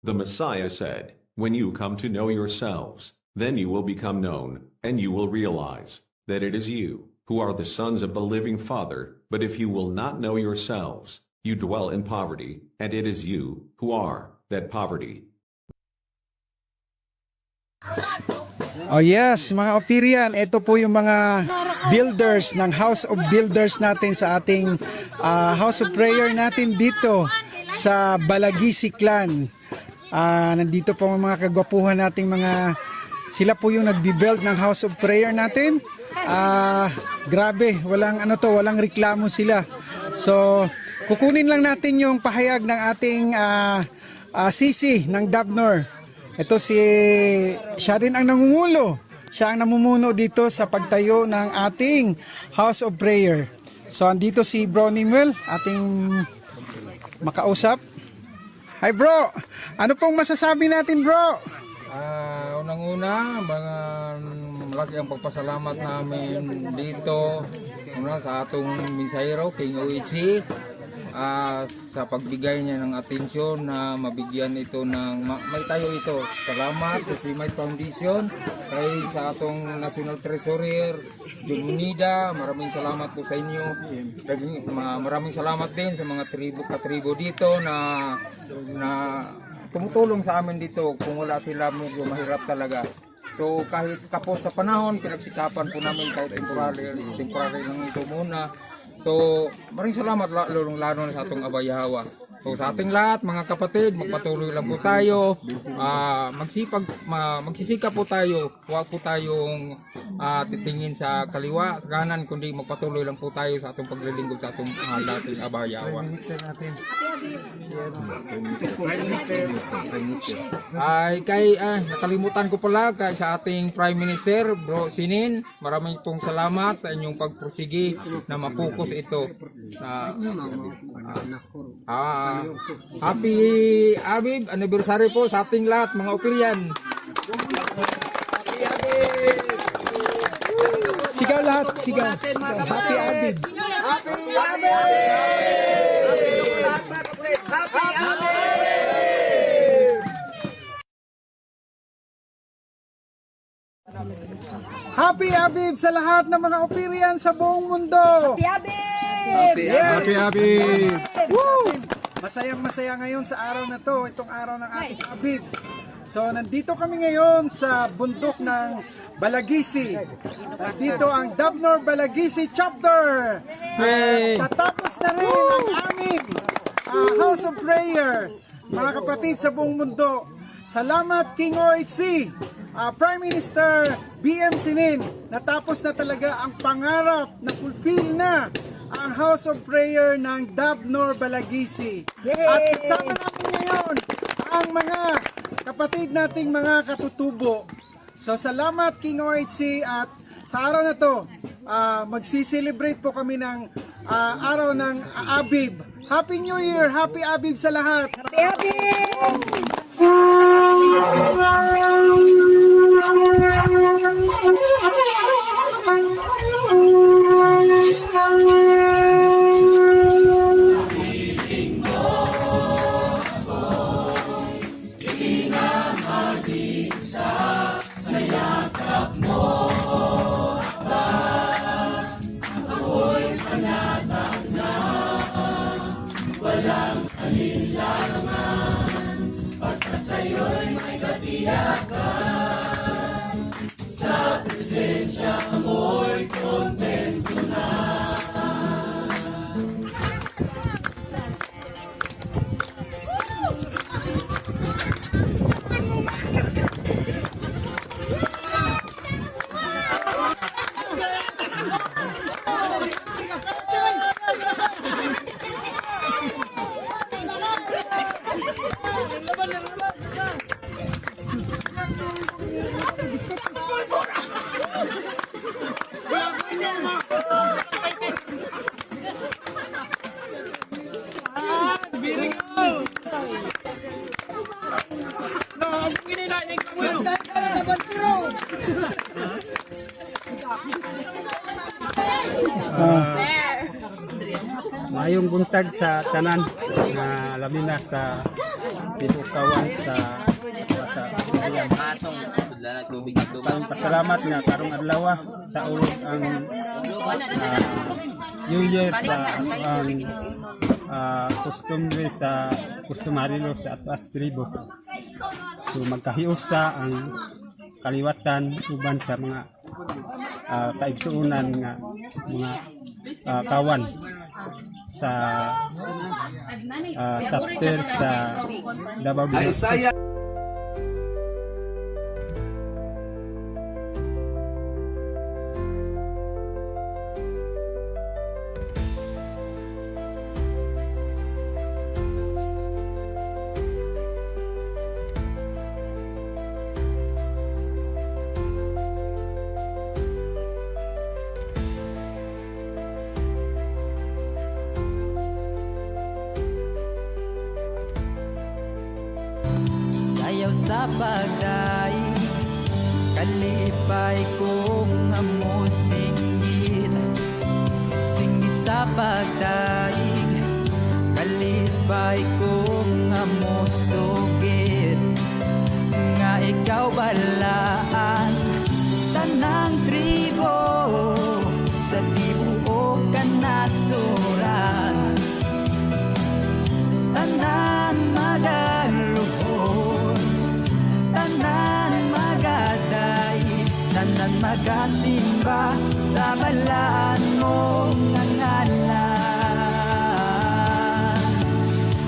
The Messiah said, "When you come to know yourselves, then you will become known, and you will realize that it is you who are the sons of the living Father. But if you will not know yourselves, you dwell in poverty, and it is you who are that poverty." Oh yes, mga Opirian, ito po yung mga builders ng House of Builders natin sa ating House of Prayer natin dito sa Balagisi Clan. Nandito po ang mga kagwapuhan nating mga, sila po yung nagbi-build ng House of Prayer natin. Grabe, walang reklamo sila. So, kukunin lang natin yung pahayag ng ating sisi ng Dabnor. Ito siya rin ang nangungulo. Siya ang namumuno dito sa pagtayo ng ating House of Prayer. So, andito si Bro Nimuel, ating makausap. Hi bro! Ano pong masasabi natin bro? Unang-una, malaki ang pagpasalamat namin dito sa atong misayro, King Oichi, sa pagbigay niya ng atensyon na mabigyan ito ng may tayo ito. Salamat sa Simay Foundation, kay sa atong National Treasurer John Munida, maraming salamat po sa inyo. Maraming salamat din sa mga katribo dito na tumutulong sa amin dito. Kung wala sila, medyo mahirap talaga. So kahit kapos sa panahon, pinagsikapan po namin kahit temporary lang ito muna. So, maraming salamat lalo na sa atong abayahawa. So, sa ating lahat, mga kapatid, magpatuloy lang po tayo. Magsisikap po tayo. Huwag po tayong titingin sa kaliwa, sa kanan, kundi magpatuloy lang po tayo sa atong paglilingkod sa atong dating abayahawa. Nakalimutan ko pala kay sa ating Prime Minister, Bro Sinin. Maraming pong salamat sa inyong pagpursigi na mapokus ito. Happy Abib anniversary po sa ating lahat mga Opirian. Happy Abib! Sigaw lahat, sigaw. Happy Abib! Happy Abib! Happy Abib! Happy Abib sa lahat ng mga Opirian sa buong mundo! Happy Abib! Happy Abib! Woo! Masayang-masaya ngayon sa araw na to, itong araw ng ating Abib. So, nandito kami ngayon sa bundok ng Balagisi. Nandito ang Dabnor Balagisi Chapter. Tatapos na rin ang aming House of Prayer. Mga kapatid sa buong mundo, salamat King Oichi, Prime Minister BM Sinin. Natapos na talaga ang pangarap na fulfill na ang House of Prayer ng Dabnor Balagisi. At kasama namin ngayon ang mga kapatid nating mga katutubo. So salamat King Oichi, at sa araw na to, magsiselebrate po kami ng araw ng Abib. Happy New Year! Happy Abib sa lahat! Happy Abib! Mayong buntag sa tanan na labi na sa pinukawan sa pasalamat nga karong adlaw sa ulog ang New Year sa customary law sa atas tribo. So magkahiusa ang kaliwatan uban sa mga kaigsuunan nga mga kawan sa chapter sa Davao del Este. Sayaw sa pagdaig, kalipay kong amo singit. Singit sa pagdaig, kalipay kong amo sugit. Nga ikaw balaan, tanang tribo, sa tibuok kanasuran. Tanan magaluhon, tanan magaday, tanan magasimba sa balaan mong ngalan.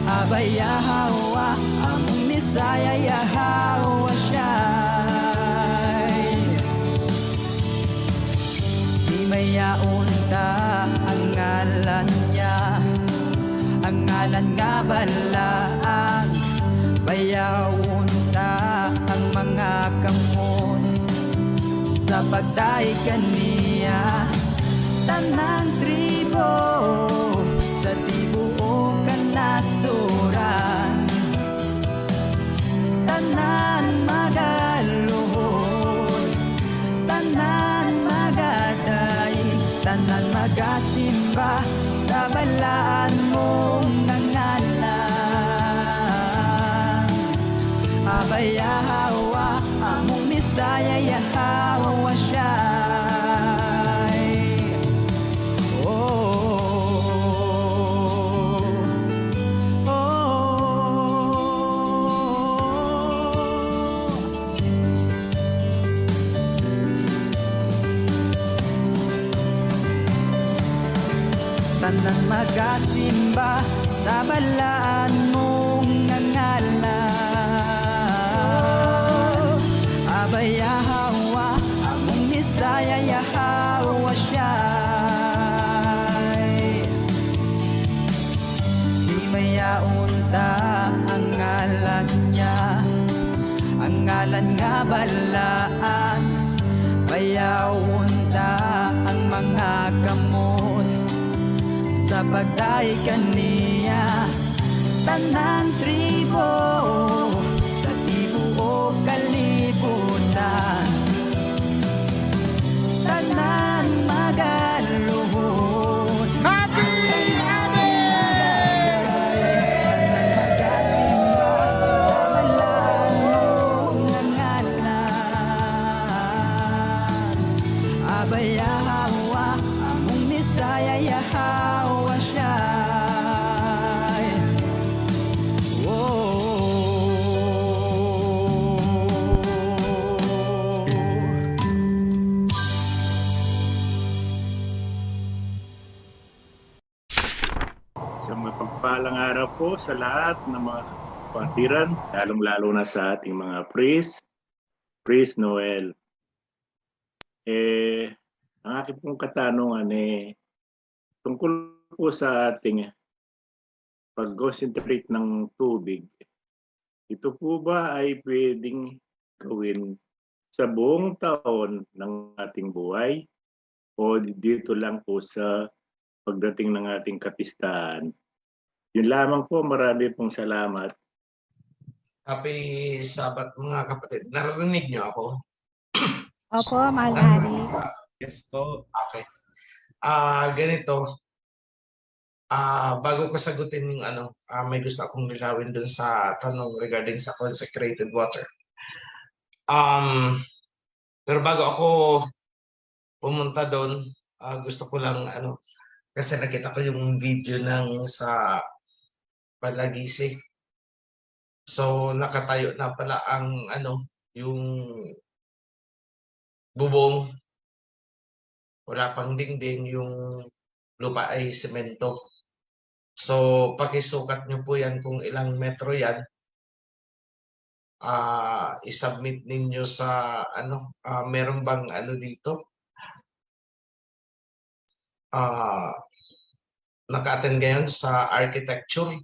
Abay Yahawa, among Misaya Yahawa siya'y di mayaon ta ang ngalan niya. Ang ngalan nga balaan, bayawon ta ang mga kamon sa pagdaig kaniya. Tanang tribo sa tibuok kanasuran, tanan magaluhon, tanan magaday, tanan magasimba sa balaan mong nangalan. Abay Yahawa, among Misaya Yahawa siya'y tanan magasimba sa balaan mong nangalan. Abay Yahawa, among Misaya Yahawa siya'y di mayaon ta ang ngalan niya. Ang ngalan nga balaan, bayawon ta ang mga kamot sa pagdaig kaniya. Tanan tribo sa tibuok kalibutan, tanan magaluhon. Happy Abay Yahawa, among Misaya Yahawa siya'y Sa mapagpalang araw po sa lahat ng mga kapatiran, lalong-lalo na sa ating mga priest Noel. Ang aking pong katanungan tungkol po sa ating pag-concentrate ng tubig. Ito po ba ay pwedeng gawin sa buong taon ng ating buhay o dito lang po sa pagdating ng ating kapistahan? Yun lamang po, marami pong salamat. Happy Sabat mga kapatid. Narinig niyo ako? Opo, Mahal Hari. Yes po. Okay. Ganito. bago ko sagutin yung may gusto akong lilawin dun sa tanong regarding sa consecrated water. Pero bago ako pumunta doon, gusto ko lang kasi nakita ko yung video ng sa Balagisi. So nakatayo na pala ang yung bubong. Wala pang dingding, yung lupa ay semento. So pakisukat nyo po yan kung ilang metro yan. I-submit ninyo sa meron bang dito? Naka-attend ngayon sa architecture.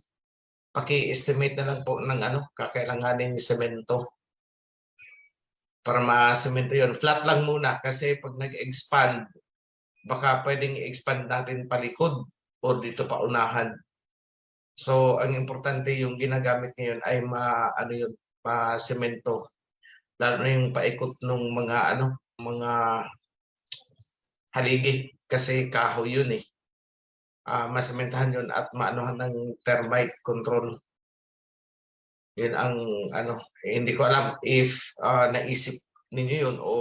Paki-estimate na lang po ng kakailanganin ni semento. Para ma-semento yun. Flat lang muna kasi pag nag-expand, baka pwedeng i-expand natin palikod o dito pa unahan. So, ang importante yung ginagamit ngayon ay ma-semento. Lalo na yung paikot ng mga haligi kasi kahoy yun eh. Masementahan yun at maanuhan ng termite control. Yun ang hindi ko alam if naisip ninyo yun o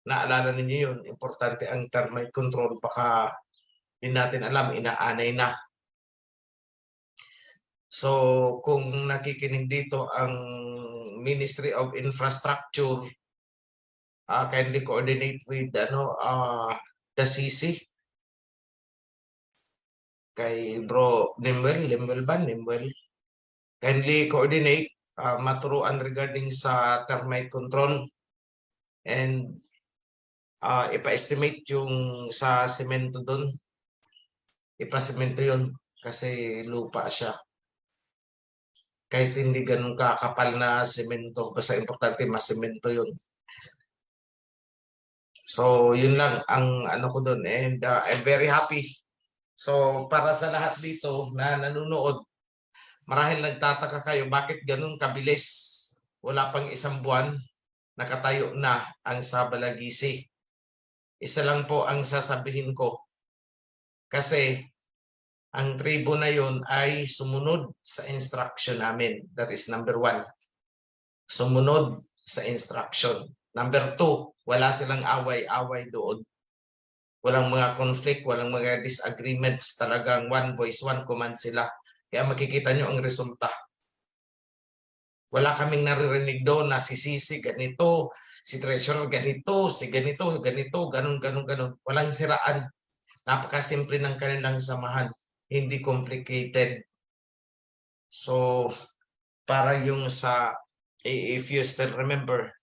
naalala ninyo yun. Importante ang termite control, baka hindi natin alam, inaanay na. So kung nakikinig dito ang Ministry of Infrastructure, kindly coordinate with the CC kay Bro Nimwell ba? Nimwell. Kindly coordinate, maturuan regarding sa termite control and ipa-estimate yung sa semento doon. Ipa-semento yun kasi lupa siya. Kahit hindi ganun kakapal na semento, basta importante masemento yun. So yun lang ang ko doon, and I'm very happy. So para sa lahat dito na nanonood, marahil nagtataka kayo bakit ganun kabilis. Wala pang isang buwan, nakatayo na ang sa Balagisi. Isa lang po ang sasabihin ko. Kasi ang tribo na yun ay sumunod sa instruction namin. That is number 1. Sumunod sa instruction. Number 2, wala silang away-away doon. Walang mga conflict, walang mga disagreements. Talagang one voice, one command sila. Kaya makikita nyo ang resulta. Wala kaming naririnig doon na si Sisi ganito, si Treasurer ganito, si ganito, ganun. Walang siraan. Napakasimple ng kanilang samahan. Hindi complicated. So, para yung sa, if you still remember,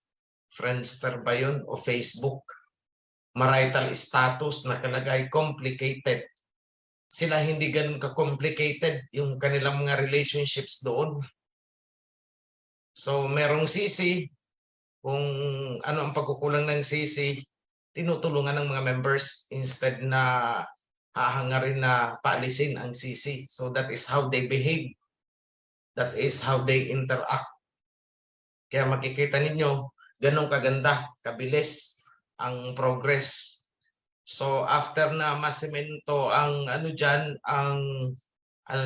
Friendster ba yun o Facebook? Marital status nakalagay complicated. Sila hindi ganun ka-complicated yung kanilang mga relationships doon. So, merong sisi. Kung ano ang pagkukulang ng sisi, tinutulungan ng mga members instead na hahangarin na paalisin ang sisi. So, that is how they behave. That is how they interact. Kaya makikita ninyo, ganun kaganda, kabilis ang progress. So after na masemento ang dyan,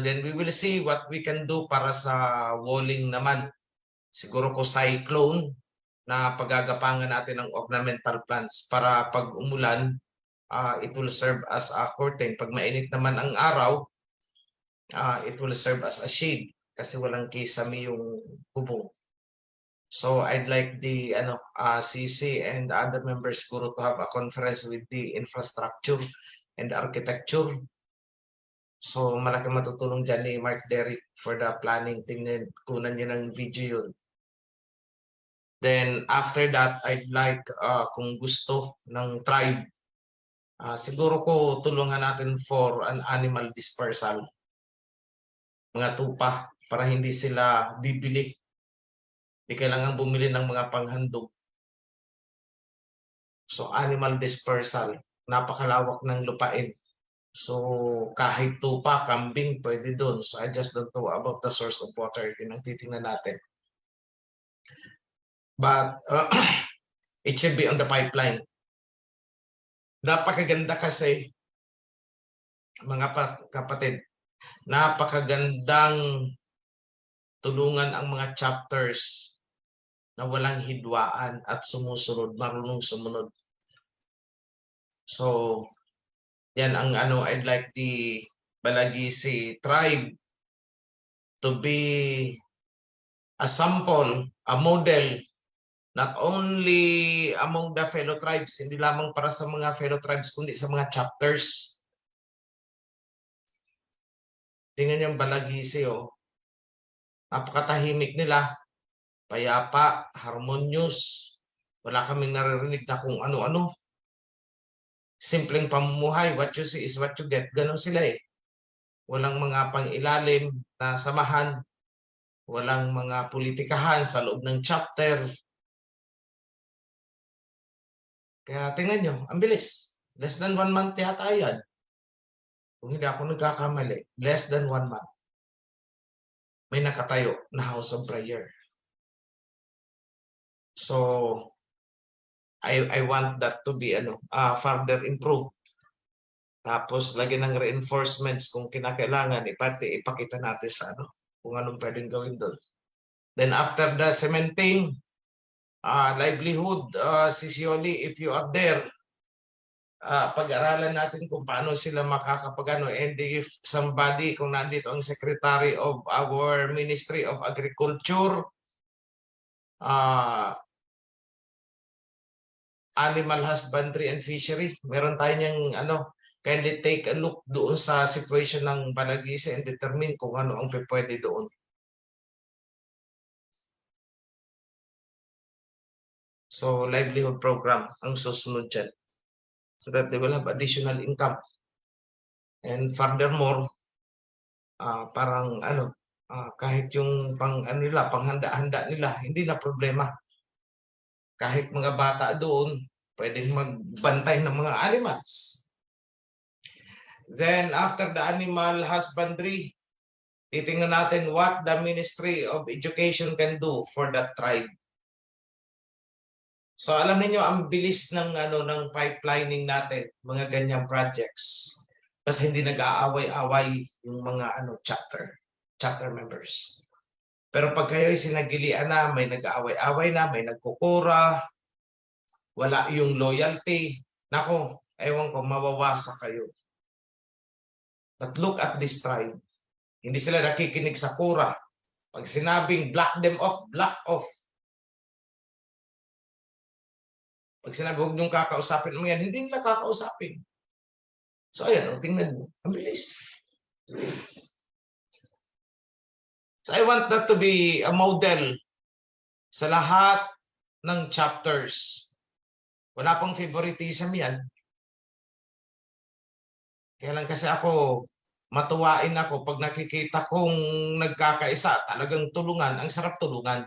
then we will see what we can do para sa walling naman. Siguro ko cyclone na paggagapangan natin ng ornamental plants para pag umulan, it will serve as a curtain. Pag mainit naman ang araw, it will serve as a shade kasi walang kisame yung bubong. So I'd like the CC and other members siguro to have a conference with the infrastructure and architecture. So malaki matutulong dyan ni Mark Derrick for the planning. Tingnan, kunan niya ng video yun. Then after that, I'd like kung gusto ng tribe, siguro ko tulungan natin for an animal dispersal. Mga tupa para hindi sila bibili. Di kailangan bumili ng mga panghandog. So, animal dispersal. Napakalawak ng lupain. So, kahit tupa, kambing, pwede doon. So, I just don't know about the source of water. Yun ang titingnan natin. But, it should be on the pipeline. Napakaganda kasi mga kapatid, napakagandang tulungan ang mga chapters na walang hidwaan at sumusunod, marunong sumunod. So, yan ang I'd like the Balagisi tribe to be a sample, a model, not only among the fellow tribes, hindi lamang para sa mga fellow tribes, kundi sa mga chapters. Tingnan yung Balagisi, oh. Napakatahimik nila, payapa, harmonious, wala kaming naririnig na kung ano-ano. Simpleng pamumuhay, what you see is what you get. Ganon sila eh. Walang mga pang-ilalim na samahan, walang mga politikahan sa loob ng chapter. Kaya tingnan nyo, ang bilis. Less than 1 month yata yan. Kung hindi ako nagkakamali, less than 1 month. May nakatayo na house of prayer. So, I want that to be further improved. Tapos lagyan ng reinforcements kung kinakailangan, ipakita natin sa kung anong pwedeng gawin doon. Then after the cementing, livelihood, Sisioli, if you are there, pag-aralan natin kung paano sila makakapagano, and if somebody, kung nandito ang Secretary of our Ministry of Agriculture, Animal Husbandry and Fishery, meron tayo niyang kindly take a look doon sa situation ng Balagisi and determine kung ano ang pwede doon. So, livelihood program ang susunod dyan, so that they will have additional income. And furthermore, parang kahit yung panghanda-handa nila, hindi na problema. Kahit mga bata doon, pwedeng magbantay ng mga animals. Then after the animal husbandry, titingnan natin what the Ministry of Education can do for that tribe. So alam niyo ang bilis ng ng pipelining natin, mga ganyang projects. Kasi hindi nag-aaway-away yung mga chapter members. Pero pag kayo sinagilian na, may nag-aaway-away na, may nagkukura, wala yung loyalty, nako, ewan ko, mawawasa kayo. But look at this tribe. Hindi sila nakikinig sa kura. Pag sinabing block them off, block off. Pag sinabi, huwag niyong kakausapin mo yan, hindi nila kakausapin. So ayan, tingnan mo. Ang bilis. So I want that to be a model sa lahat ng chapters. Wala pong favoritism yan. Kaya lang kasi ako, matuwain ako pag nakikita kong nagkakaisa, talagang tulungan. Ang sarap tulungan.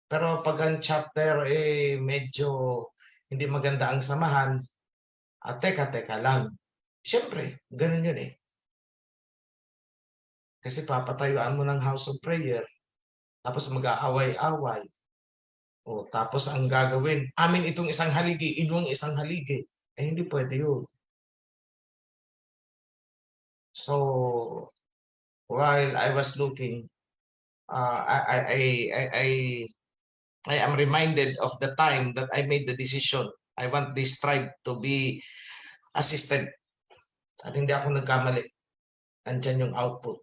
Pero pag ang chapter medyo hindi maganda ang samahan, teka lang. Siyempre, ganun yun eh. Kasi papatayuan mo ng house of prayer, tapos mag-aaway-away. O tapos ang gagawin, amin itong isang haligi, inyong isang haligi. Hindi pwede yun. So, while I was looking, I am reminded of the time that I made the decision. I want this tribe to be assisted. At hindi ako nagkamali. Andyan yung output.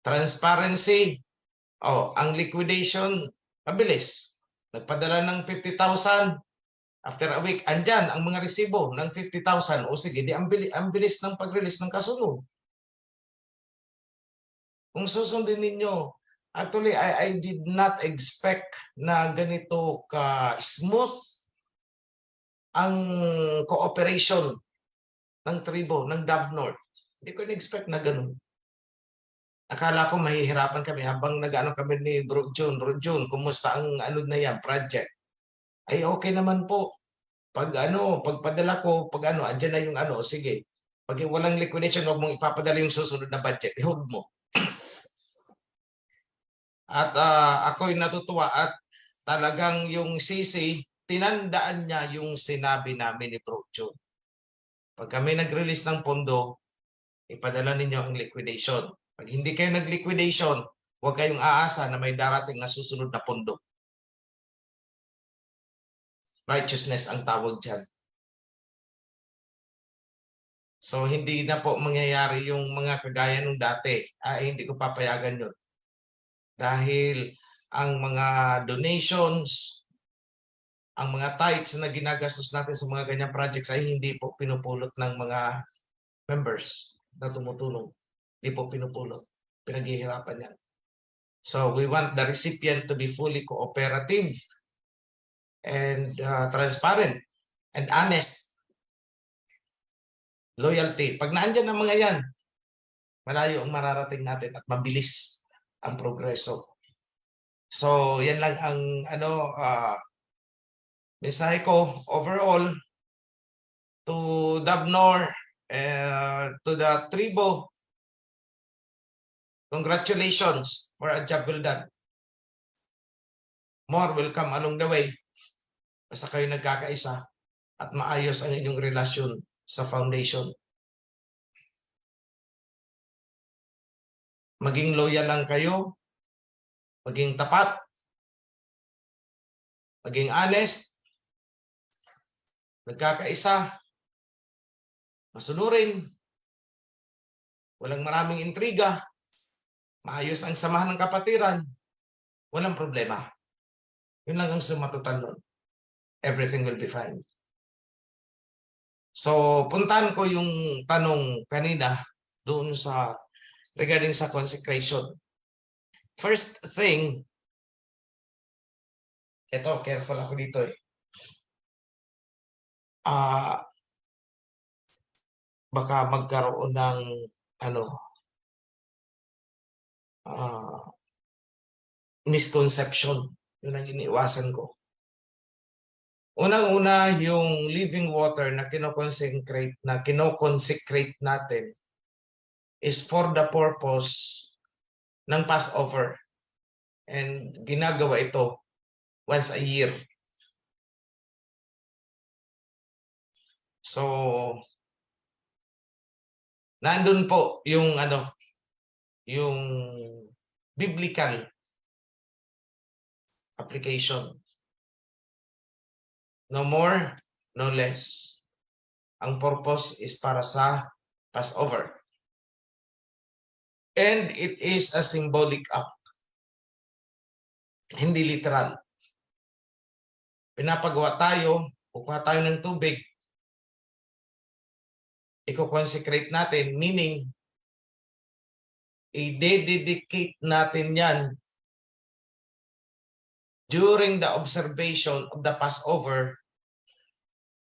Transparency. Ang liquidation, mabilis. Nagpadala ng 50,000. After a week, andyan ang mga resibo ng 50,000. O sige, ang bilis ng pag-release ng kasunod. Kung susundin ninyo, actually, I did not expect na ganito ka-smooth ang cooperation ng tribo, ng Dab North. Hindi ko in-expect na ganun. Akala ko mahihirapan kami habang nag-ano kami ni Bro June. Bro June, kumusta ang na yan, project? Ay, okay naman po. Pag pagpadala ko, andyan na yung sige. Pag walang liquidation, huwag mong ipapadala yung susunod na budget. I-hold mo. At ako'y natutuwa at talagang yung CC, tinandaan niya yung sinabi namin ni Bro June. Pag kami nag-release ng pondo, ipadala ninyo ang liquidation. Pag hindi kayo nag-liquidation, huwag kayong aasa na may darating na susunod na pondo. Righteousness ang tawag dyan. So, hindi na po mangyayari yung mga kagaya nung dati. Hindi ko papayagan yun. Dahil ang mga donations, ang mga tithes na ginagastos natin sa mga ganyang projects ay hindi po pinupulot ng mga members na tumutulong. Hindi po pinupulot. Pinaghihirapan yan. So, we want the recipient to be fully cooperative and transparent and honest. Loyalty. Pag naandyan ang mga yan, malayo ang mararating natin at mabilis ang progreso. So, yan lang ang mensahe ko overall to Dabnor, to the tribo. Congratulations for a job well done. More will come along the way. Basta kayo nagkakaisa at maayos ang inyong relasyon sa foundation. Maging loyal lang kayo, maging tapat, maging honest, nagkakaisa, masunurin, walang maraming intriga, maayos ang samahan ng kapatiran, walang problema. Yun lang ang sumatotal nun. Everything will be fine. So, puntahan ko yung tanong kanina doon sa regarding sa consecration. First thing, ito, careful ako dito eh. Baka magkaroon ng misconception. Yun ang iniiwasan ko. Unang-una, yung living water na kinoconsecrate natin is for the purpose ng Passover. And ginagawa ito once a year. So, nandun po yung yung biblical application. No more, no less. Ang purpose is para sa Passover. And it is a symbolic act. Hindi literal. Pinapagawa tayo, kukuha tayo ng tubig, i-consecrate natin, meaning, i-dedicate natin yan during the observation of the Passover,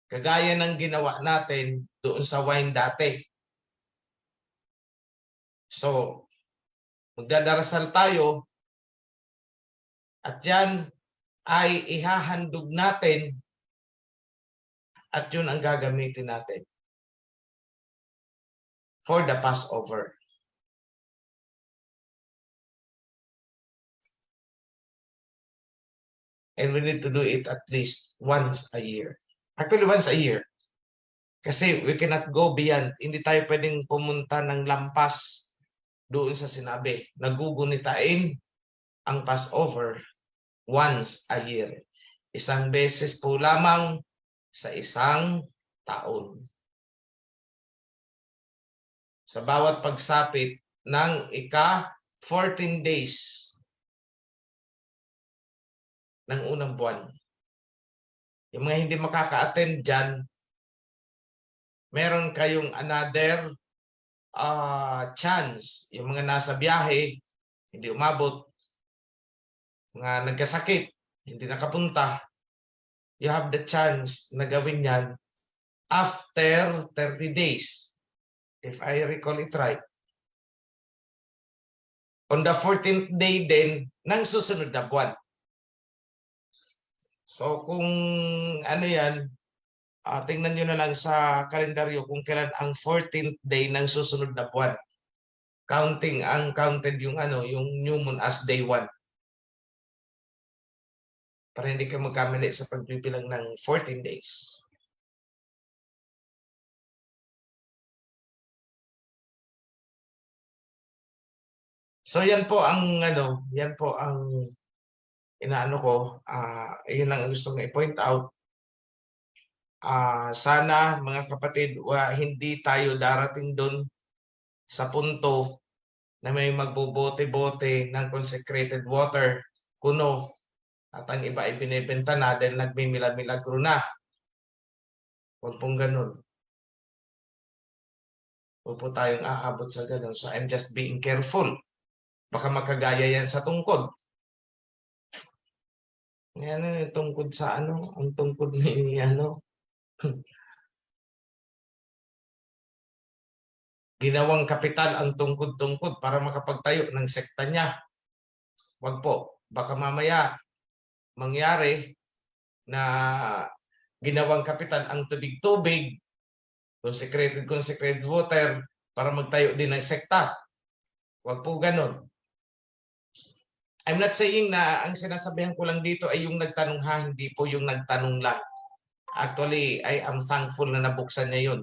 kagaya ng ginawa natin doon sa wine dati. So, magdadarasal tayo at yan ay ihahandog natin at yun ang gagamitin natin for the Passover. And we need to do it at least once a year. Actually, once a year. Kasi we cannot go beyond. Hindi tayo pwedeng pumunta ng lampas doon sa sinabi. Nagugunitain ang Passover once a year. Isang beses po lamang sa isang taon. Sa bawat pagsapit ng 14 days ng unang buwan. Yung mga hindi makaka-attend dyan, meron kayong another chance. Yung mga nasa biyahe, hindi umabot, mga nagkasakit, hindi nakapunta, you have the chance na gawin yan after 30 days. If I recall it right. On the 14th day din ng susunod na buwan. So kung yan, tingnan nyo na lang sa kalendaryo kung kailan ang 14th day ng susunod na buwan. Counted yung new moon as day 1. Para hindi ka magkamali sa pagbibilang ng 14 days. So yan po ang yan po ang inaano ko, yun lang ang gusto kong i-point out. Sana mga kapatid, hindi tayo darating doon sa punto na may magbobote-bote ng consecrated water, kuno, at ang iba ay binibenta na dahil nagmimilagro na. Huwag pong ganun. Huwag po tayong aabot sa ganun. So I'm just being careful. Baka makagaya yan sa tungkod. Ngayon, yung tungkod sa ang tungkod ni ginawang kapital ang tungkod-tungkod para makapagtayo ng sekta niya. Wag po. Baka mamaya mangyari na ginawang kapital ang tubig-tubig, consecrated water, para magtayo din ng sekta. Wag po ganon. I'm not saying na ang sinasabihan ko lang dito ay yung nagtanong hindi po yung nagtanong lang. Actually, I am thankful na nabuksan niya yun.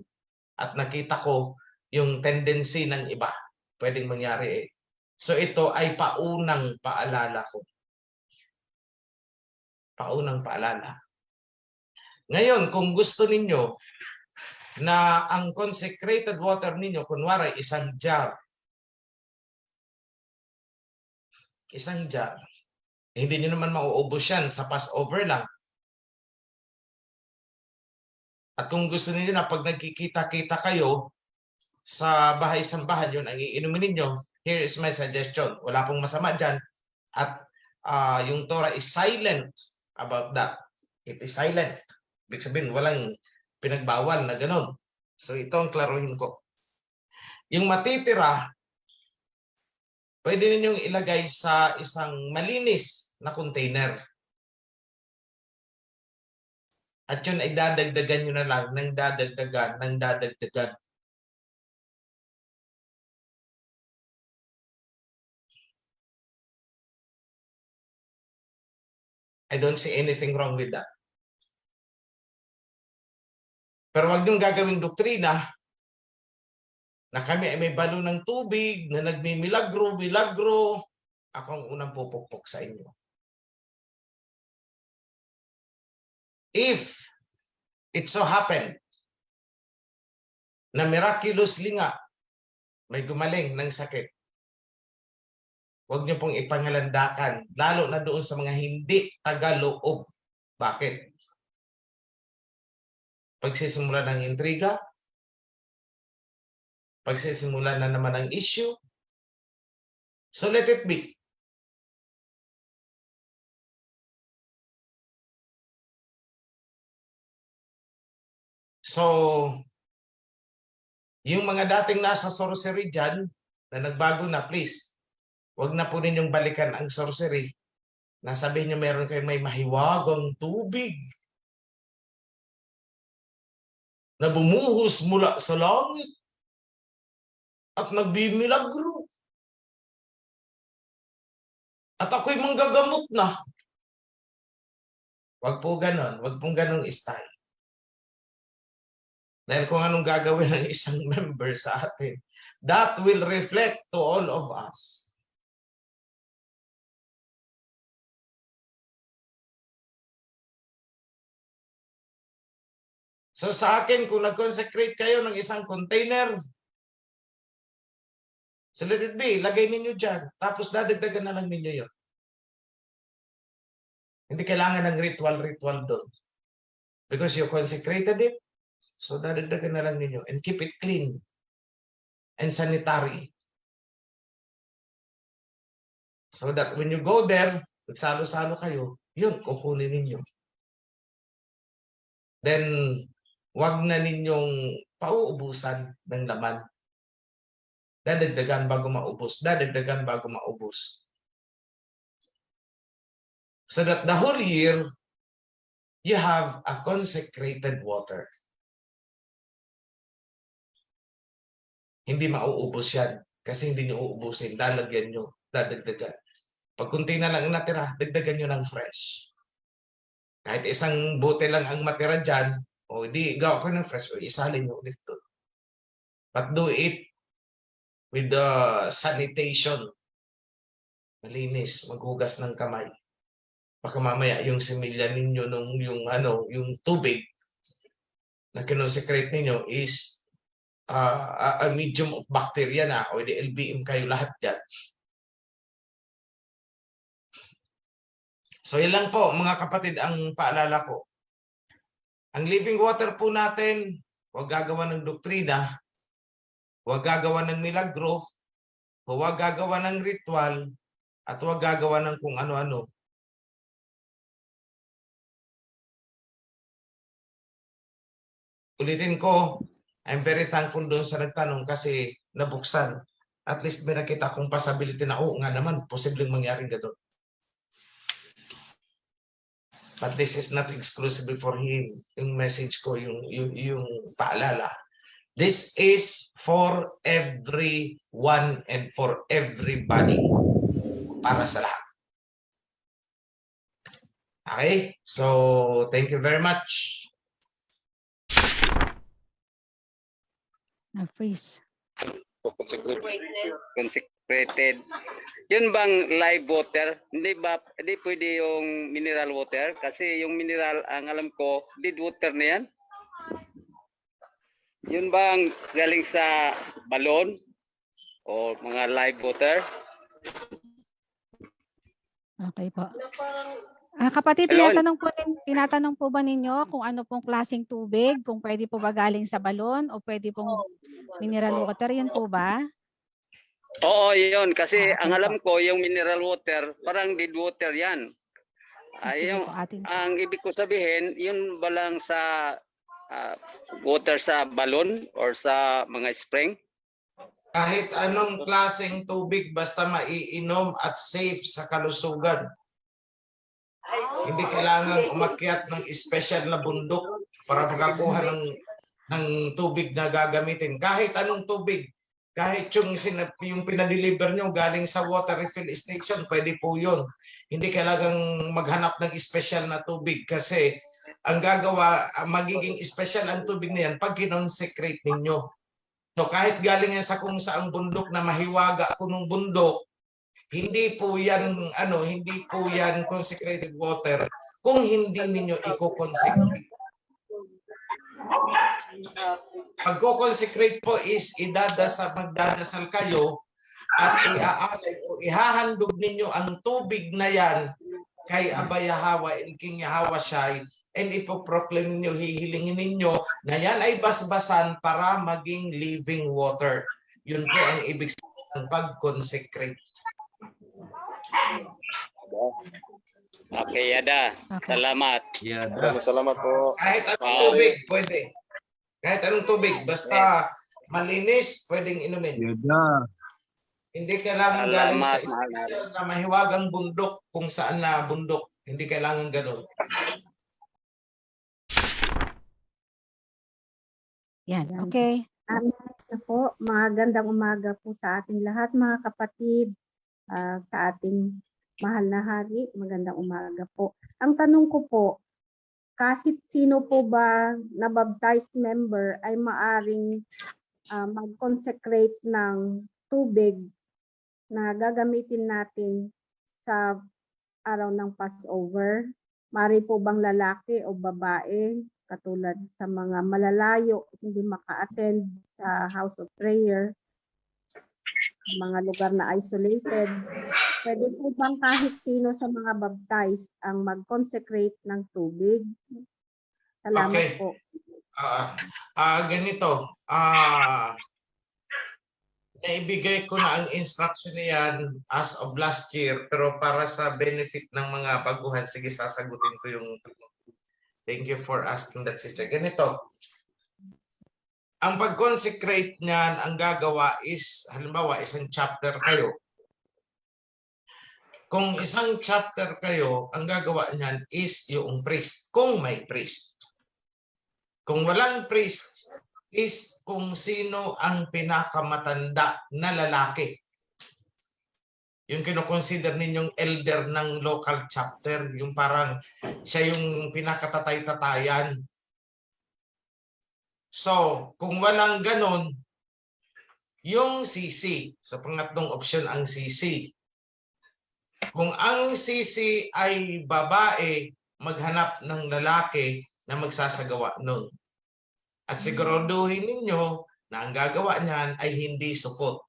At nakita ko yung tendency ng iba. Pwedeng mangyari So ito ay paunang paalala ko. Paunang paalala. Ngayon, kung gusto ninyo na ang consecrated water ninyo, kunwari isang jar, hindi nyo naman mauubos yan sa Passover lang. At kung gusto niyo na pag nagkikita-kita kayo sa bahay-sambahan, yun ang iinumin ninyo, here is my suggestion. Wala pong masama dyan. At yung Torah is silent about that. It is silent. Ibig sabihin, walang pinagbawal na ganun. So ito ang klaruhin ko. Yung matitira, pwede ninyong ilagay sa isang malinis na container. At yun ay dadagdagan nyo na lang ng dadagdagan. I don't see anything wrong with that. Pero wag niyong gagawing doktrina na kami ay may balo ng tubig, na nagmimilagro. Ako ang unang pupukpok sa inyo. If it so happened na miraculously nga may gumaling ng sakit, huwag niyo pong ipangalandakan, lalo na doon sa mga hindi tagaloob. Bakit? Pagsisimula ng intriga, pagsisimula na naman ang issue, so let it be. So, yung mga dating nasa sorcery dyan, na nagbago na, please, huwag na po ninyong balikan ang sorcery. Nasabihin nyo meron kayo may mahiwagang tubig na bumuhos mula sa langit at nagbimilagro. At ako'y manggagamot na. Huwag po ganon. Huwag pong ganon style. Dahil kung anong gagawin ng isang member sa atin, that will reflect to all of us. So sa akin, kung nag-consecrate kayo ng isang container, so let it be, lagay ninyo dyan. Tapos dadagdagan na lang ninyo yun. Hindi kailangan ng ritual doon. Because you consecrated it, so dadagdagan na lang ninyo. And keep it clean and sanitary. So that when you go there, magsalo-salo kayo, yun, kukunin ninyo. Then, wag na ninyong pauubusan ng laman. Dadagdagan bago maubos. Dadagdagan bago maubos. So that the whole year, you have a consecrated water. Hindi mauubos yan. Kasi hindi nyo uubusin. Lalagyan nyo. Dadagdagan. Pag kunti na lang natira, dagdagan nyo ng fresh. Kahit isang bote lang ang matira dyan, o hindi, gawa ko ng fresh, o isalin nyo ulit doon. But do it with the sanitation malinis, maghugas ng kamay. Baka mamaya yung similya ninyo nung yung tubig na kinonsecrate ninyo is a medium of bacteria na o di LBM kayo lahat dyan. So yun lang po mga kapatid ang paalala ko. Ang living water po natin, huwag gagawa ng doktrina, huwag gagawa ng milagro, huwag gagawa ng ritual, at huwag gagawa ng kung ano-ano. Ulitin ko, I'm very thankful doon sa nagtanong kasi nabuksan. At least may nakita akong possibility na oo nga naman, posibleng mangyaring gano'n. But this is not exclusively for him. Yung message ko, yung paalala. This is for everyone and for everybody. Para sa lahat. Okay? So, thank you very much. Freeze. Consecrated. Yun bang live water? Hindi pwede yung mineral water? Kasi yung mineral, ang alam ko, dead water na yan. Yun bang galing sa balon? O mga live water? Okay po. Kapatid, Hello? tinatanong po ba ninyo kung ano pong klaseng tubig? Kung pwede po ba galing sa balon o pwede pong mineral water? Yun po ba? Oo, yun. Kasi ang alam ko, yung mineral water, parang dead water yan. Ang ibig ko sabihin, yun ba lang sa water sa balon or sa mga spring? Kahit anong klaseng tubig, basta maiinom at safe sa kalusugan. Hindi kailangan umakyat ng special na bundok para makakuha ng tubig na gagamitin. Kahit anong tubig, kahit yung pinadeliver nyo galing sa water refill station, pwede po yun. Hindi kailangang maghanap ng special na tubig kasi ang magiging special ang tubig na yan pag kinonsecrate ninyo. So kahit galing yan sa kung saang bundok na mahiwaga ako ng bundok, hindi po yan consecrated water kung hindi ninyo i-consecrate. Pag-consecrate po is magdadasal kayo at iaalay o ihahandog ninyo ang tubig na yan kay Abba Yahweh and King Yahweh Shai and ipoproclaim ninyo, hihilingin ninyo na yan ay basbasan para maging living water. Yun po ang ibig sabihin ng pag-consecrate. Okay, Yada. Salamat. Salamat po. Kahit anong tubig, pwede. Kahit anong tubig, basta malinis, pwedeng inumin. Hindi kailangan galing sa special na mahiwagang bundok kung saan na bundok. Hindi kailangan ganun. Yan, okay. Po, magandang umaga po sa ating lahat mga kapatid, sa ating mahal na hari. Magandang umaga po. Ang tanong ko po, kahit sino po ba na baptized member ay maaring mag-consecrate ng tubig na gagamitin natin sa araw ng Passover? Mari po bang lalaki o babae? Katulad sa mga malalayo, hindi maka-attend sa house of prayer, mga lugar na isolated. Pwede po bang kahit sino sa mga baptized ang mag-consecrate ng tubig? Salamat Okay. po. Ganito. Naibigay ko na ang instruction niyan as of last year, pero para sa benefit ng mga baguhan, sige, sasagutin ko yung. Thank you for asking that, sister. Ganito. Ang pag-consecrate niyan, ang gagawa is, halimbawa, isang chapter kayo. Kung isang chapter kayo, ang gagawa niyan is yung priest, kung may priest. Kung walang priest, is kung sino ang pinakamatanda na lalaki. Yung kinoconsider ninyong elder ng local chapter, yung parang siya yung pinakatatay-tatayan. So, kung walang ganon, yung CC, sa pangatlong option ang CC. Kung ang sisi ay babae, maghanap ng lalaki na magsasagawa nun. At siguraduhin ninyo na ang gagawa niyan ay hindi supot.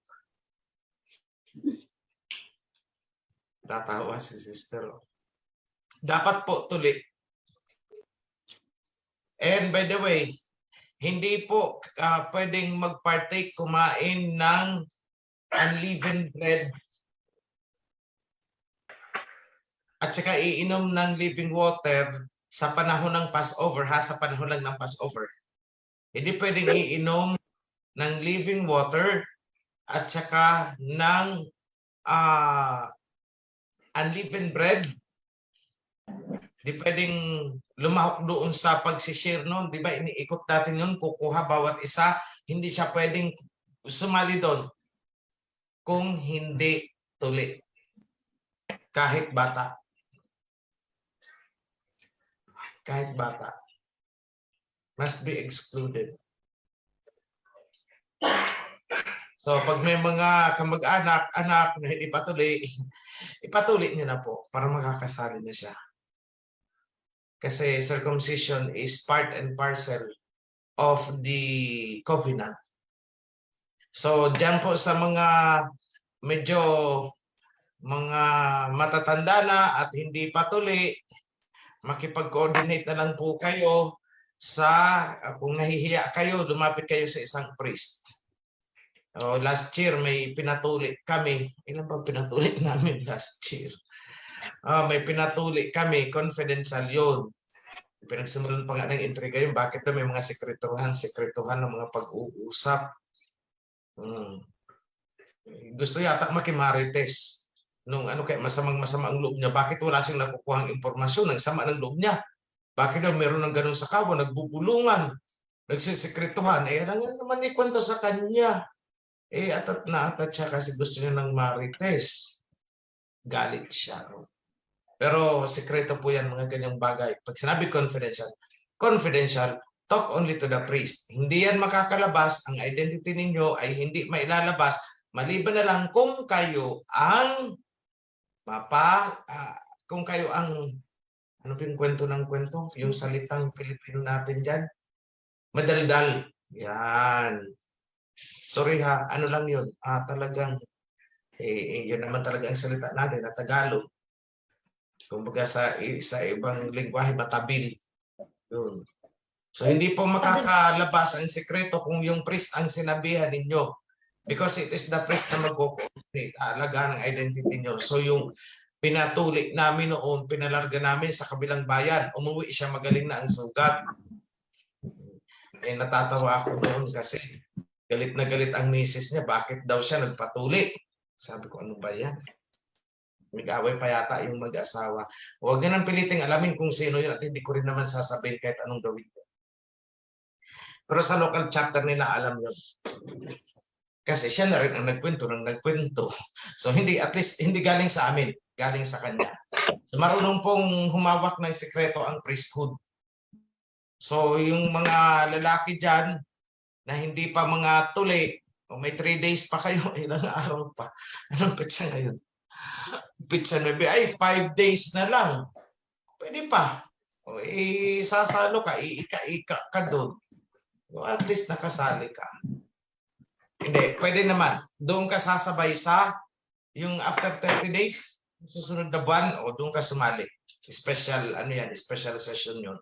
Tatawa si sister. Dapat po tuli. And by the way, hindi po pwedeng mag-partake kumain ng unleavened bread at saka iinom ng living water sa panahon ng Passover, sa panahon lang ng Passover. Hindi pwedeng iinom ng living water at saka ng unleavened bread. Hindi pwedeng lumahok doon sa pagsishare noon. Di ba, iniikot natin yun, kukuha bawat isa. Hindi siya pwedeng sumali doon kung hindi tuli. Kahit bata. Kahit bata. Must be excluded. So, pag may mga kamag-anak, anak na hindi patuloy, ipatuloy niyo na po para makakasali na siya. Kasi circumcision is part and parcel of the covenant. So, dyan po sa mga medyo mga matatanda na at hindi patuloy, makipag-coordinate na lang po kayo sa, kung nahihiya kayo, lumapit kayo sa isang priest. Last year, may pinatuli kami. Ilan ba pinatuli namin last year? May pinatuli kami, confidential yun. Pinagsimulan pa nga ng intriga yun. Bakit na may mga sekretuhan ng mga pag-uusap? Gusto yata makimarites. Nung kaya masama ang loob niya, bakit wala siyang nakukuhang impormasyon? Nagsama ng loob niya. Bakit daw meron ng ganun sa kawa? Nagbubulungan. Nagsisekretuhan. Ano naman ikwento sa kanya? Atat na atat siya kasi gusto niya ng marites. Galit siya. Pero sekreto po yan, mga ganyang bagay. Pag sinabi confidential, talk only to the priest. Hindi yan makakalabas. Ang identity ninyo ay hindi mailalabas. Maliban na lang kung kayo ang kung kayo ang ano yung kwento ng kwento? Yung salitang Pilipino natin dyan. Madaldal. Yan. Sorry ha, ano lang yun? Talagang, yun naman talaga ang salita natin na Tagalog. Kumbaga sa ibang lingwahe, matabil. Yun. So hindi po makakalabas ang sekreto kung yung priest ang sinabihan ninyo. Because it is the priest na mag-coordinate, alaga ng identity nyo. So yung pinatuli namin noon, pinalarga namin sa kabilang bayan. Umuwi siya, magaling na ang sugat. Natatawa ako noon kasi galit na galit ang misis niya. Bakit daw siya nagpatuli? Sabi ko, ano ba yan? Mag-away pa yata yung mag-asawa. Huwag na nang piliting alamin kung sino yun at hindi ko rin naman sasabihin kahit anong gawin ko. Pero sa local chapter nila alam yun. Kasi siya na rin ang nagkwento ng nagkwento. So hindi, at least hindi galing sa amin, galing sa kanya. So, marunong pong humawak ng sekreto ang priesthood. So yung mga lalaki dyan na hindi pa mga tuli, o may 3 days pa kayo, ilang araw pa. Anong pitsa ngayon? Pitsa maybe ay 5 days na lang. Pwede pa. O sasalo ka, iika ka doon. O, at least nakasali ka. Hindi, pwede naman. Doon ka sasabay sa yung after 30 days, susunod na buwan, o doon ka sumali. Special, special session yun.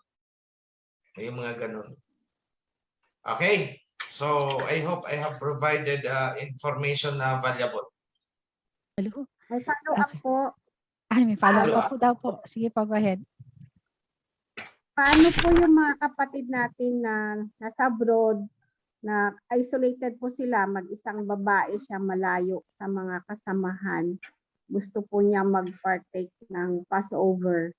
Yung mga ganun. Okay. So, I hope I have provided information na valuable. Hello? May follow-up po. May follow-up po daw po. Sige po, go ahead. Paano po yung mga kapatid natin na nasa abroad, na isolated po sila, mag-isang babae siya malayo sa mga kasamahan. Gusto po niya mag-partake ng Passover.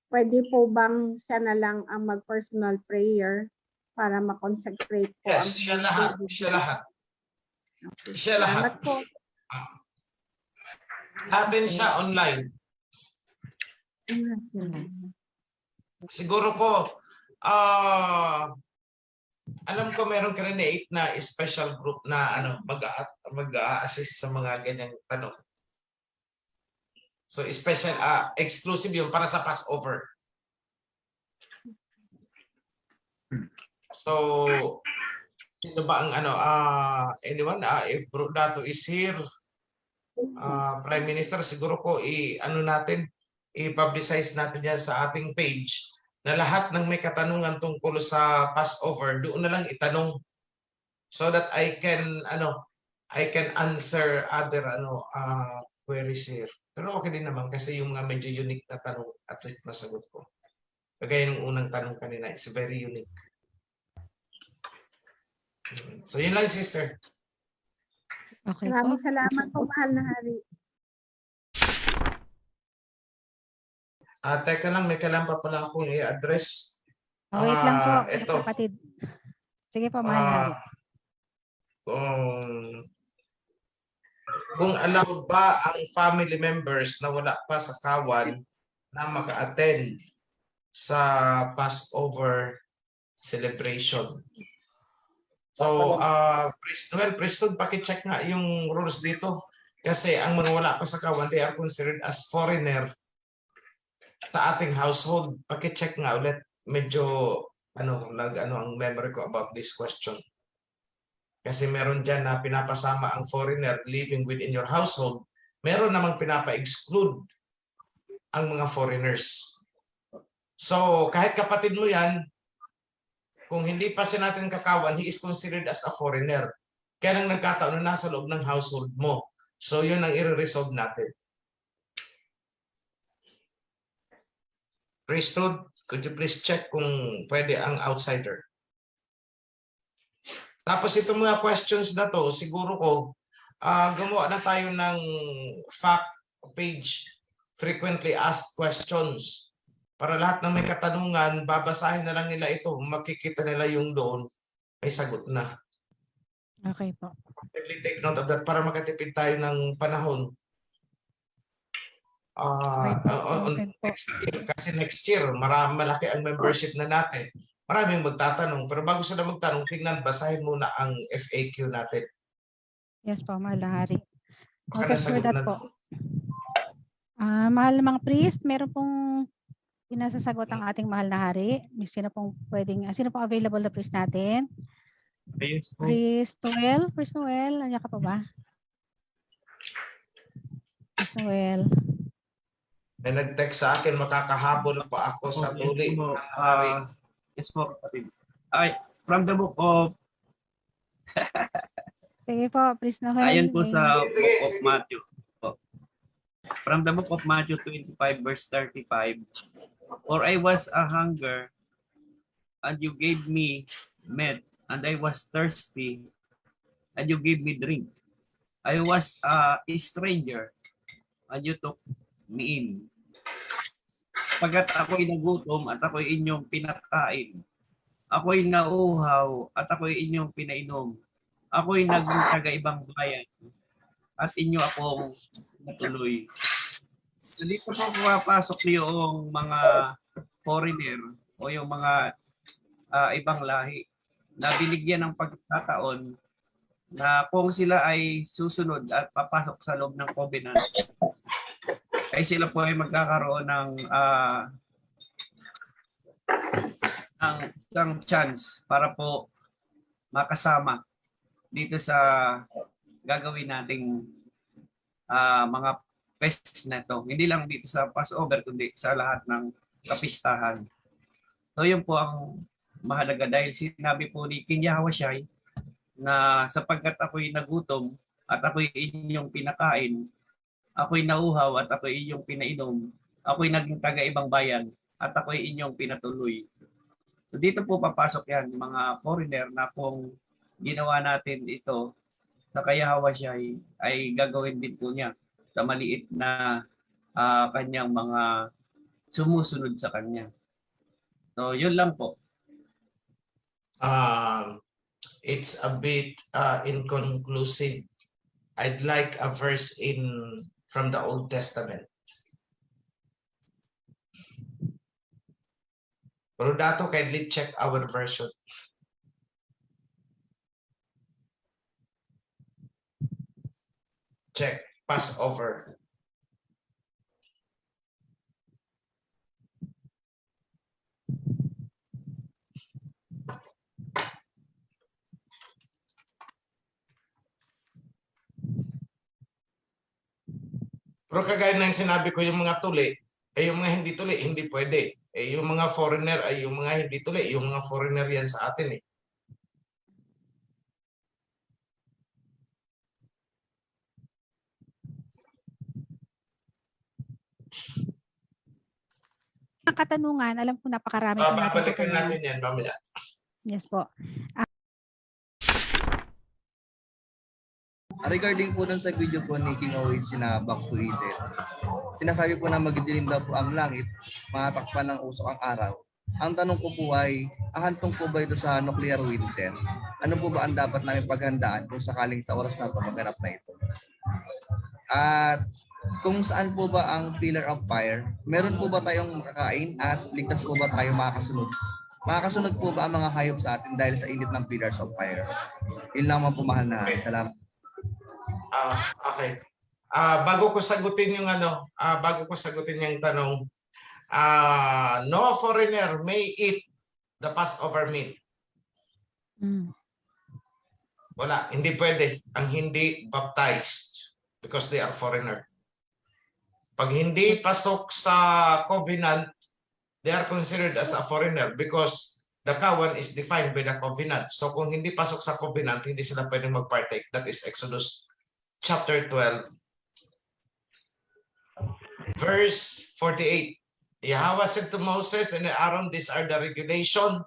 Pwede po bang siya na lang ang mag-personal prayer para ma-consecrate po? Yes, siya lahat. Siya lahat. Siya lahat. Po. Atin siya online. Siguro ko, alam ko meron create na special group na mag-a-assist sa mga ganyang tanong. So special exclusive yun para sa Passover. So sino ba ang ano anyone if Bro Dato is here, Prime Minister, siguro ko ano natin i-publicize natin yan sa ating page na lahat ng may katanungan tungkol sa Passover doon na lang itanong so that I can answer other queries here. Pero okay din naman kasi yung mga medyo unique na tanong at least masagot ko. Kagaya ng unang tanong kanina, it's very unique. So yun lang, sister. Okay po. Maraming salamat po, mahal na hari. Teka lang, may kailangan pa pala akong i-address. Wait lang po, ito. kapatid. Sige po, mahal na hari. Kung allowed ba ang family members na wala pa sa kawan na maka-attend sa Passover celebration. So, Preston, paki-check nga yung rules dito. Kasi ang mga wala pa sa kawan, they are considered as foreigner sa ating household. Paki-check nga ulit. Medyo, ang memory ko about this question. Kasi meron dyan na pinapasama ang foreigner living within your household. Meron namang pinapa-exclude ang mga foreigners. So, kahit kapatid mo yan, kung hindi pa siya natin kakawan, he is considered as a foreigner. Kaya nang nagkataon na nasa loob ng household mo. So, yun ang i-resolve natin. Priesthood, could you please check kung pwede ang outsider? Tapos itong mga questions na to, siguro ko, gumawa na tayo ng fact page, frequently asked questions. Para lahat ng may katanungan, babasahin na lang nila ito. Makikita nila yung doon, may sagot na. Okay po. Take note of that para makatipid tayo ng panahon. Kasi next year, malaki ang membership na natin. Maraming magtatanong. Pero bago sila magtanong, tingnan, basahin muna ang FAQ natin. Yes po, mahal na hari. Baka Okay, for nasagot that na po. Mahal na mga priest, meron pong inasasagot ang ating mahal na hari. Sino pong available na priest natin? Priest Noel, nandiyan ka pa ba? Priest Noel. May nag-text sa akin, makakahabol pa ako sa tuli. Yes po, kapatid. Ay, from the book of Sige po, Priest Noel. ayan po sa book of Matthew. From the book of Matthew 25 verse 35. For I was a hunger, and you gave me meat, and I was thirsty, and you gave me drink. I was a stranger, and you took me in. Pagkat ako'y nagutom at ako'y inyong pinakain. Ako'y nauhaw at ako'y inyong pinainom. Ako'y naging taga-ibang bayan at inyo akong natuloy. So dito po pumapasok yung mga foreigner o yung mga ibang lahi na binigyan ng pagkakataon na kung sila ay susunod at papasok sa loob ng covenant, ay sila po ay magkakaroon ng isang chance para po makasama dito sa gagawin nating mga fests na ito. Hindi lang dito sa Passover, kundi sa lahat ng kapistahan. So yun po ang mahalaga dahil sinabi po ni King Yahushua na sapagkat ako'y nagutom at ako'y inyong pinakain, ako'y nauhaw at ako'y inyong pinainom, ako'y naging taga-ibang bayan at ako'y inyong pinatuloy. So dito po papasok yan, mga foreigner na kung ginawa natin ito sa Yahushua ay gagawin din po niya sa maliit na kanyang mga sumusunod sa kanya. So yun lang po. It's a bit inconclusive. I'd like a verse from the Old Testament. Rodato, kindly check our version. Check Passover. Pero kagaya ng sinabi ko, yung mga tuli, yung mga hindi tuli, hindi pwede. Yung mga foreigner ay yung mga hindi tuli, yung mga foreigner yan sa atin eh. Ang katanungan, alam ko napakarami po natin Babalikan katanungan. natin yan mamaya. Yes po. Regarding po dun sa video po ni King Oasis na Back to Eden, sinasabi po na magdidilim daw po ang langit, matakpan ng usok ang araw. Ang tanong ko po ay, ahantong po ba ito sa nuclear winter? Ano po ba ang dapat namin paghandaan kung sakaling sa oras na ito maganap na ito? At kung saan po ba ang pillar of fire, meron po ba tayong makakain at ligtas po ba tayo makakasunod? Makakasunod po ba ang mga hayop sa atin dahil sa init ng pillars of fire? Yun lang po, mahal na. Salamat. Okay. Bago ko sagutin yung tanong, no foreigner may eat the Passover meal. Wala, hindi pwede ang hindi baptized because they are foreigner. Pag hindi pasok sa covenant, they are considered as a foreigner because the kawan is defined by the covenant. So kung hindi pasok sa covenant, hindi sila pwedeng mag-partake. That is Exodus chapter 12, verse 48. Yahweh said to Moses and Aaron, these are the regulation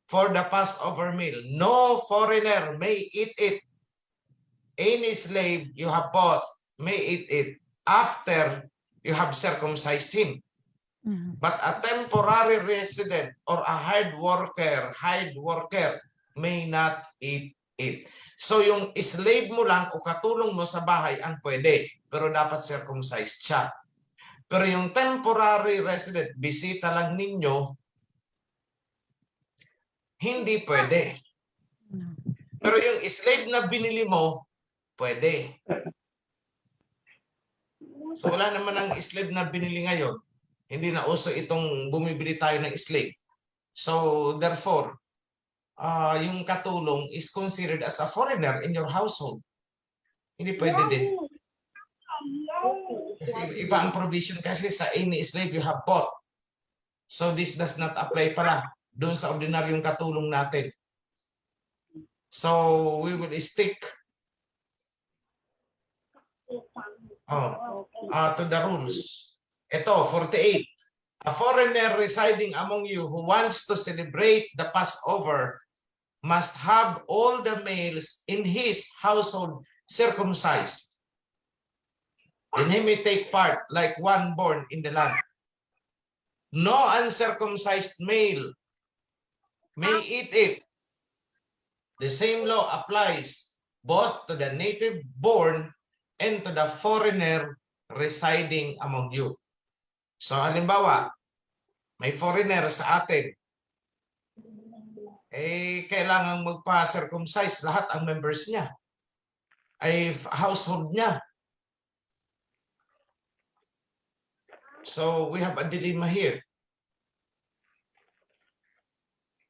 for the Passover meal. No foreigner may eat it. Any slave you have bought may eat it after you have circumcised him. But a temporary resident or a hired worker may not eat it. So yung slave mo lang o katulong mo sa bahay ang pwede, pero dapat circumcised siya. Pero yung temporary resident, bisita lang ninyo, hindi pwede. Pero yung slave na binili mo, pwede. So wala naman ang slave na binili ngayon. Hindi na uso itong bumibili tayo ng slave. So therefore, yung katulong is considered as a foreigner in your household. Hindi pwede din. Kasi iba ang provision kasi sa any slave you have bought. So this does not apply pala doon sa ordinaryong katulong natin. So we will stick to the rules. Ito, 48. A foreigner residing among you who wants to celebrate the Passover must have all the males in his household circumcised. And he may take part like one born in the land. No uncircumcised male may eat it. The same law applies both to the native born and to the foreigner residing among you. So halimbawa, may foreigner sa atin, kailangang magpa-circumcise lahat ang members niya, ay household niya. So we have a dilemma here.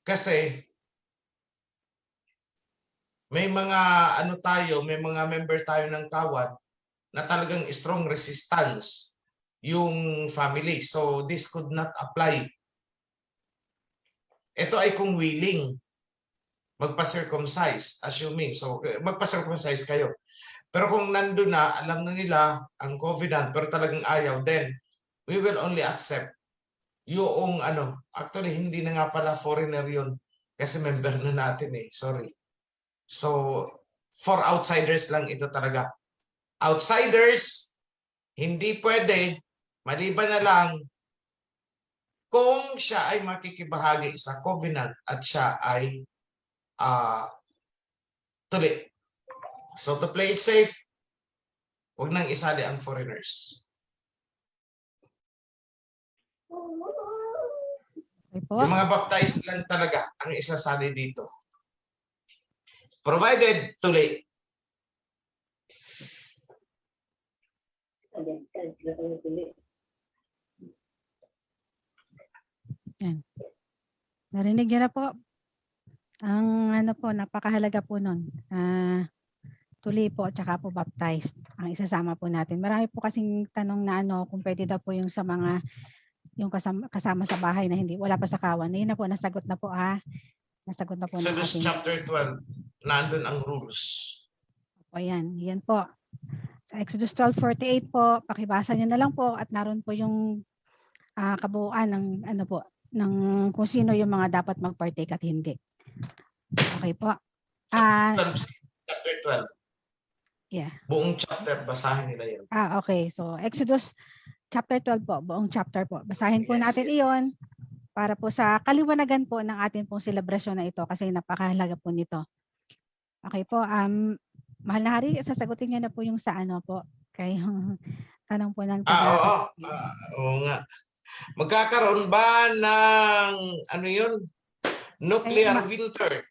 Kasi may mga may mga member tayo ng kawan na talagang strong resistance yung family. So this could not apply. Ito ay kung willing magpa-circumcise, assuming. So magpa-circumcise kayo. Pero kung nandun na, alam na nila ang covenant, pero talagang ayaw, then we will only accept yung actually hindi na nga pala foreigner yun kasi member na natin eh. Sorry. So for outsiders lang ito talaga. Outsiders, hindi pwede, maliban na lang kung siya ay makikibahagi sa covenant at siya ay tuli. So to play it safe, huwag nang isali ang foreigners. Yung mga baptized lang talaga ang isasali dito. Provided tuli. Yan. Narinig niyo na po. Ang napakahalaga po nun. tuli po at saka po baptized ang isasama po natin. Marami po kasing tanong na kung pwede daw po yung sa mga yung kasama sa bahay na hindi wala pa sa kawan. Yun na po, nasagot na po Nasagot na po ng Exodus ating. chapter 12, nandun ang rules. O yan po. Sa Exodus 12:48 po, pakibasa niyo na lang po at naroon po yung kabuuan ng ng kung sino yung mga dapat mag-partake at hindi. Okay po. Chapter 12. Yeah. Buong chapter, basahin nila yun. Okay. So Exodus chapter 12 po, buong chapter po. Basahin po natin iyon para po sa kaliwanagan po ng ating pong selebrasyon na ito kasi napakahalaga po nito. Okay po. Mahal na hari, sasagutin niyo na po yung sa po. Kay tanong po ng oo nga. Magkakaroon ba ng nuclear winter?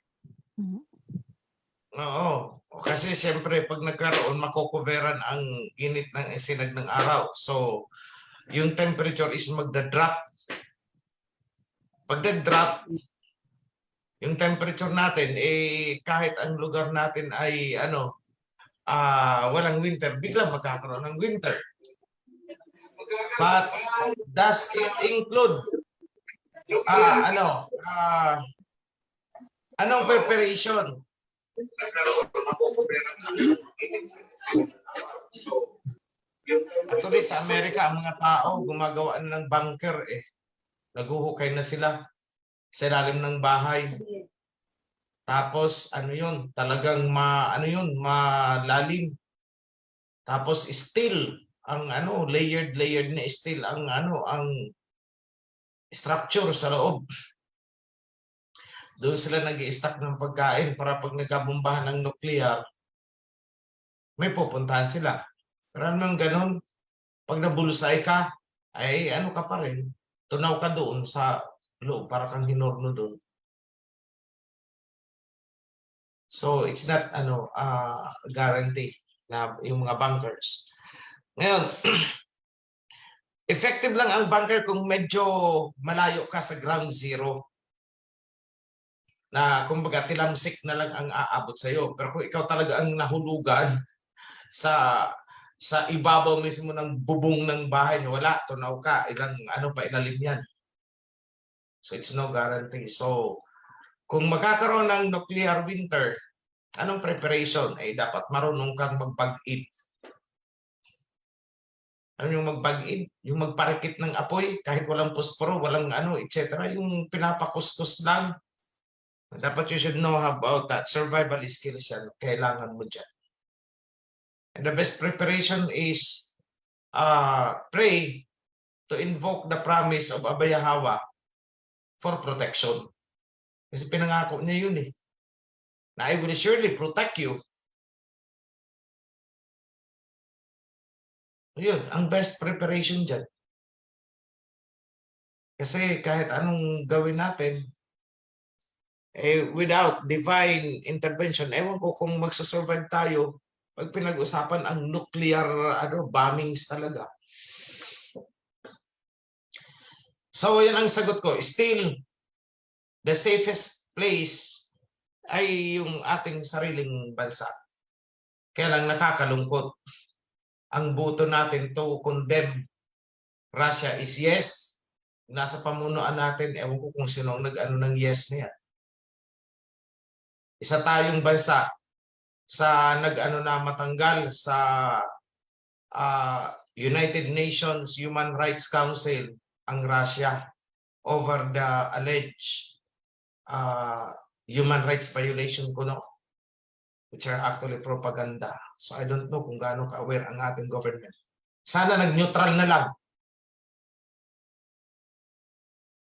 Oo. Kasi siyempre pag nagkaroon, makokoveran ang init ng sinag ng araw. So, yung temperature is magda-drop. Pag nag-drop, yung temperature natin, kahit ang lugar natin ay walang winter, biglang magkakaroon ng winter. But does it include anong preparation? Actually sa Amerika, ang mga tao gumagawa ng bunker Naguhukay na sila sa ilalim ng bahay. Tapos talagang malalim. Tapos steel ang layered na steel ang structure sa loob. Doon sila nag-i-stack ng pagkain para pag nagkabombahan ng nuclear, may pupuntahan sila. Pero naman ganun, pag nabulsay ka, ay ka pa rin. Tunaw ka doon sa loob para kang hinorno doon. So it's not guarantee na yung mga bunkers. Ngayon, effective lang ang bunker kung medyo malayo ka sa ground zero. Na kumbaga tilamsik na lang ang aabot sa iyo. Pero kung ikaw talaga ang nahulugan sa ibabaw mismo ng bubong ng bahay niyo, wala, tunaw ka, ilalim yan. So it's no guarantee. So kung magkakaroon ng nuclear winter, anong preparation? Dapat marunong kang magpag-eat. Ano yung magpag-eat? Yung magparikit ng apoy, kahit walang posporo, walang etc. Yung pinapakuskus lang. Dapat you should know about that. Survival skills yan. Kailangan mo dyan. And the best preparation is pray to invoke the promise of Abba Yahweh for protection. Kasi pinangako niya yun na I will surely protect you. Yun, ang best preparation dyan. Kasi kahit anong gawin natin, without divine intervention, ewan ko kung magsasurvive tayo pag pinag-usapan ang nuclear bombings talaga. So yan ang sagot ko. Still, the safest place ay yung ating sariling bansa. Kaya lang nakakalungkot. Ang boto natin to condemn Russia is yes. Nasa pamunuan natin, ewan ko kung sino ang nag-ano ng yes niya. Isa tayong bansa sa nag-ano na matanggal sa United Nations Human Rights Council ang Russia over the alleged human rights violation which are actually propaganda. So I don't know kung gaano ka-aware ang ating government. Sana nag-neutral na lang.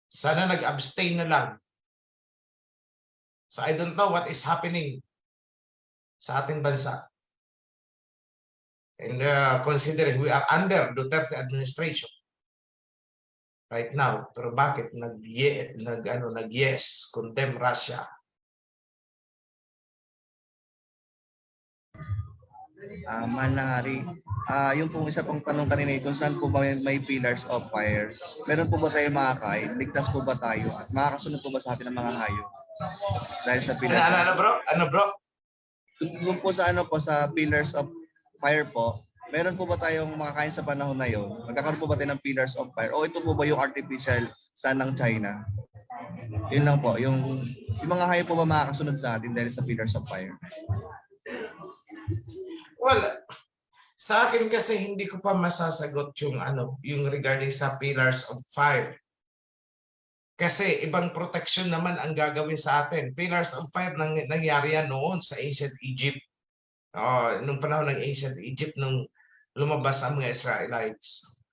Sana nag-abstain na lang. So I don't know what is happening sa ating bansa. And considering we are under Duterte administration right now, pero bakit nag-yes, condemn Russia? Mahal na hari, yung pong isa pong tanong kanina kung saan po ba may pillars of fire, meron po ba tayo makakain? Ligtas po ba tayo? At makakasunod po ba sa atin ng mga hayop? Dahil sa pillars Ano bro? Doon po sa ano po sa Pillars of Fire po, meron po ba tayong makakain sa panahon na yon? Magkakaroon po ba tayo ng Pillars of Fire? O ito po ba yung artificial sun ng China? Yun lang po, yung mga hayop po ba makakasunod sa atin dahil sa Pillars of Fire? Well, sa akin kasi hindi ko pa masasagot yung yung regarding sa Pillars of Fire. Kasi ibang protection naman ang gagawin sa atin. Pillars of Fire nangyari yan noon sa Ancient Egypt. Nung panahon ng Ancient Egypt, nung lumabas ang mga Israelites.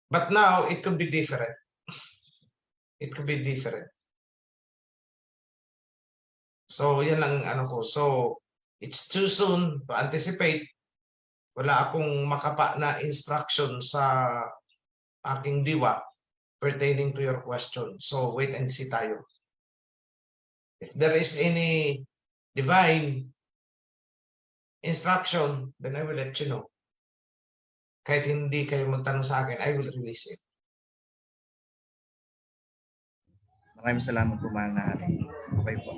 But now, it could be different. It could be different. So, yan lang ko. So, it's too soon to anticipate. Wala akong makapa na instruction sa aking diwa pertaining to your question. So, wait and see tayo. If there is any divine instruction, then I will let you know. Kahit hindi kayo magtanong sa akin, I will release it. Maraming salamat po, mahal na hari. Okay po.